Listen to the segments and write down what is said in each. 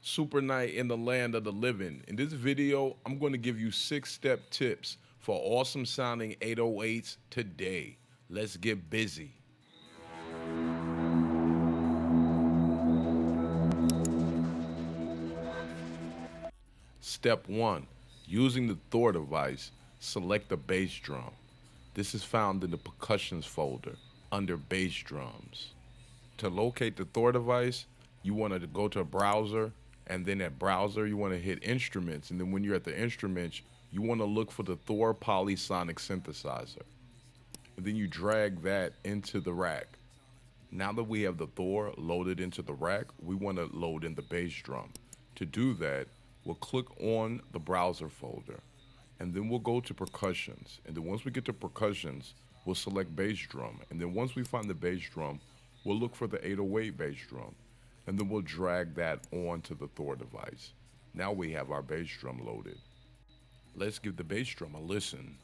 Super night in the land of the living. In this video, I'm going to give you 6-step tips for awesome sounding 808s today. Let's get busy. Step 1. Using the THOR device, select the bass drum. This is found in the percussions folder under bass drums. To locate the THOR device, you want to go to a browser, and then at browser you want to hit instruments, and then when you're at the instruments you want to look for the THOR polysonic synthesizer, and then you drag that into the rack. Now that we have the THOR loaded into the rack, we want to load in the bass drum. To do that, we'll click on the browser folder, and then we'll go to percussions, and then once we get to percussions we'll select bass drum, and then once we find the bass drum we'll look for the 808 bass drum, and then we'll drag that onto the THOR device. Now we have our bass drum loaded. Let's give the bass drum a listen.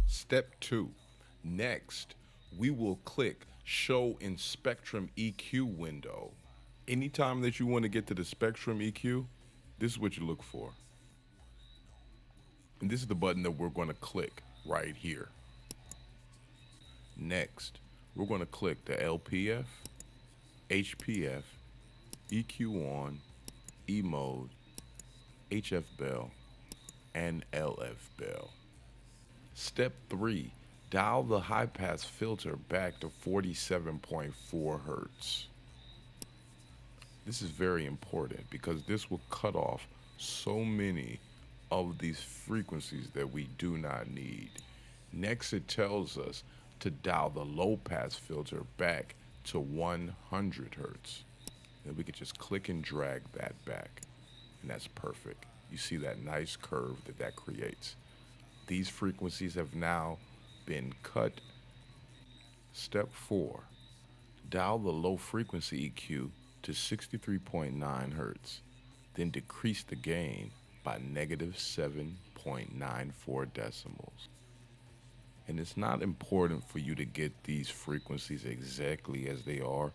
Step 2. Next, we will click Show in Spectrum EQ window. Anytime that you want to get to the Spectrum EQ, this is what you look for. And this is the button that we're going to click right here. Next, we're going to click the LPF, HPF, EQ on, E mode, HF bell, and LF bell. Step 3, dial the high pass filter back to 47.4 hertz. This is very important because this will cut off so many of these frequencies that we do not need. Next, it tells us to dial the low pass filter back to 100 hertz. Then we can just click and drag that back, and that's perfect. You see that nice curve that creates. These frequencies have now been cut. Step 4, dial the low frequency EQ to 63.9 hertz, then decrease the gain by -7.94 decibels. And it's not important for you to get these frequencies exactly as they are.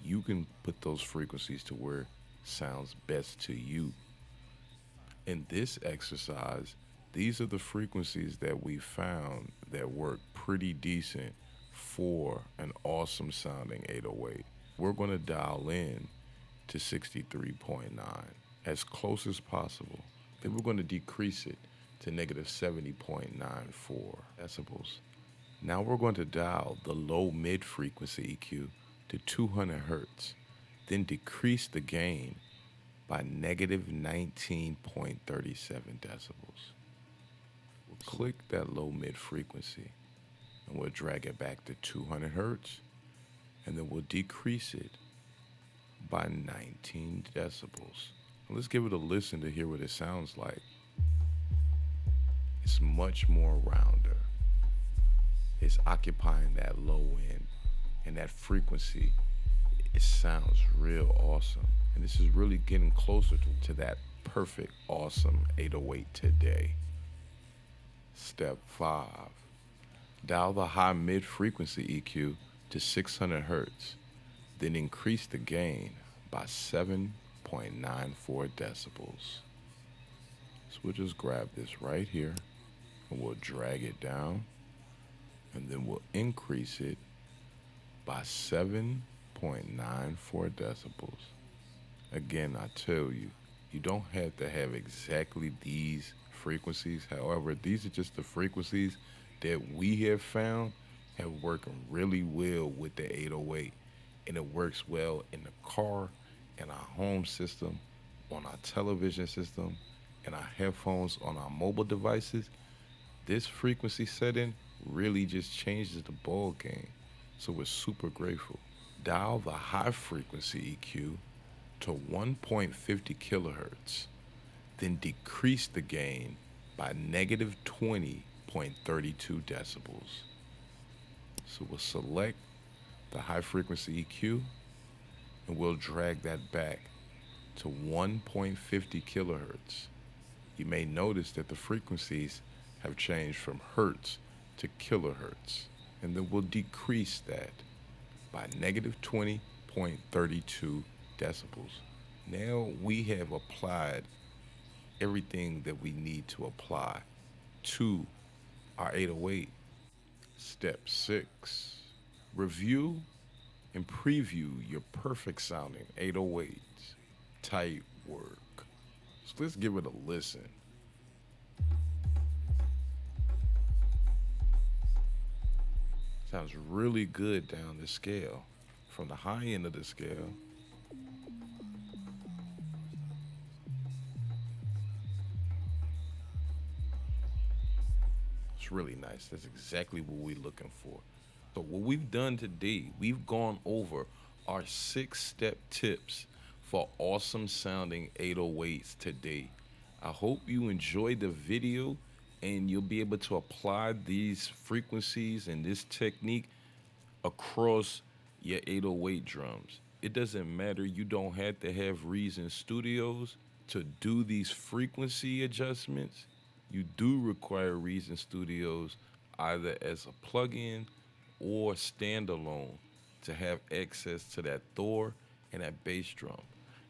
You can put those frequencies to where it sounds best to you. In this exercise, these are the frequencies that we found that work pretty decent for an awesome sounding 808. We're going to dial in to 63.9 as close as possible. Then we're going to decrease it to -70.94 decibels. Now we're going to dial the low mid frequency EQ to 200 hertz, then decrease the gain by -19.37 decibels. We'll click that low mid frequency and we'll drag it back to 200 hertz, and then we'll decrease it by 19 decibels. Let's give it a listen to hear what it sounds like. It's much more rounder. It's occupying that low end, and that frequency, it sounds real awesome. And this is really getting closer to that perfect, awesome 808 today. Step 5, dial the high mid frequency EQ to 600 hertz, then increase the gain by 7.94 decibels. So we'll just grab this right here, and we'll drag it down, and then we'll increase it by 7.94 decibels. Again, I tell you, you don't have to have exactly these frequencies. However, these are just the frequencies that we have found have worked really well with the 808, and it works well in the car, in our home system, on our television system, in our headphones, on our mobile devices. This frequency setting really just changes the ball game, so we're super grateful. Dial the high frequency EQ to 1.50 kilohertz, then decrease the gain by -20.32 decibels. So we'll select the high frequency EQ, and we'll drag that back to 1.50 kilohertz. You may notice that the frequencies have changed from hertz to kilohertz, and then we'll decrease that by -20.32 1.32 decibels. Now we have applied everything that we need to apply to our 808. Step 6. Review and preview your perfect sounding 808s. Tight work. So let's give it a listen. Sounds really good down the scale. From the high end of the scale, it's really nice. That's exactly what we're looking for. So, what we've done today, we've gone over our 6 step tips for awesome sounding 808s today. I hope you enjoyed the video and you'll be able to apply these frequencies and this technique across your 808 drums. It doesn't matter, you don't have to have Reason Studios to do these frequency adjustments. You do require Reason Studios either as a plugin or standalone to have access to that THOR and that bass drum.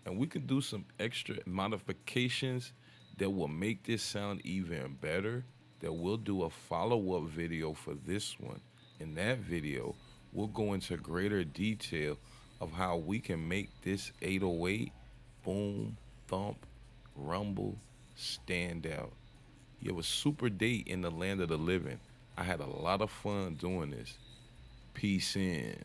And we can do some extra modifications that will make this sound even better. That we'll do a follow-up video for this one. In that video, we'll go into greater detail of how we can make this 808 boom, thump, rumble, stand out. You have a super date in the land of the living. I had a lot of fun doing this. Peace in.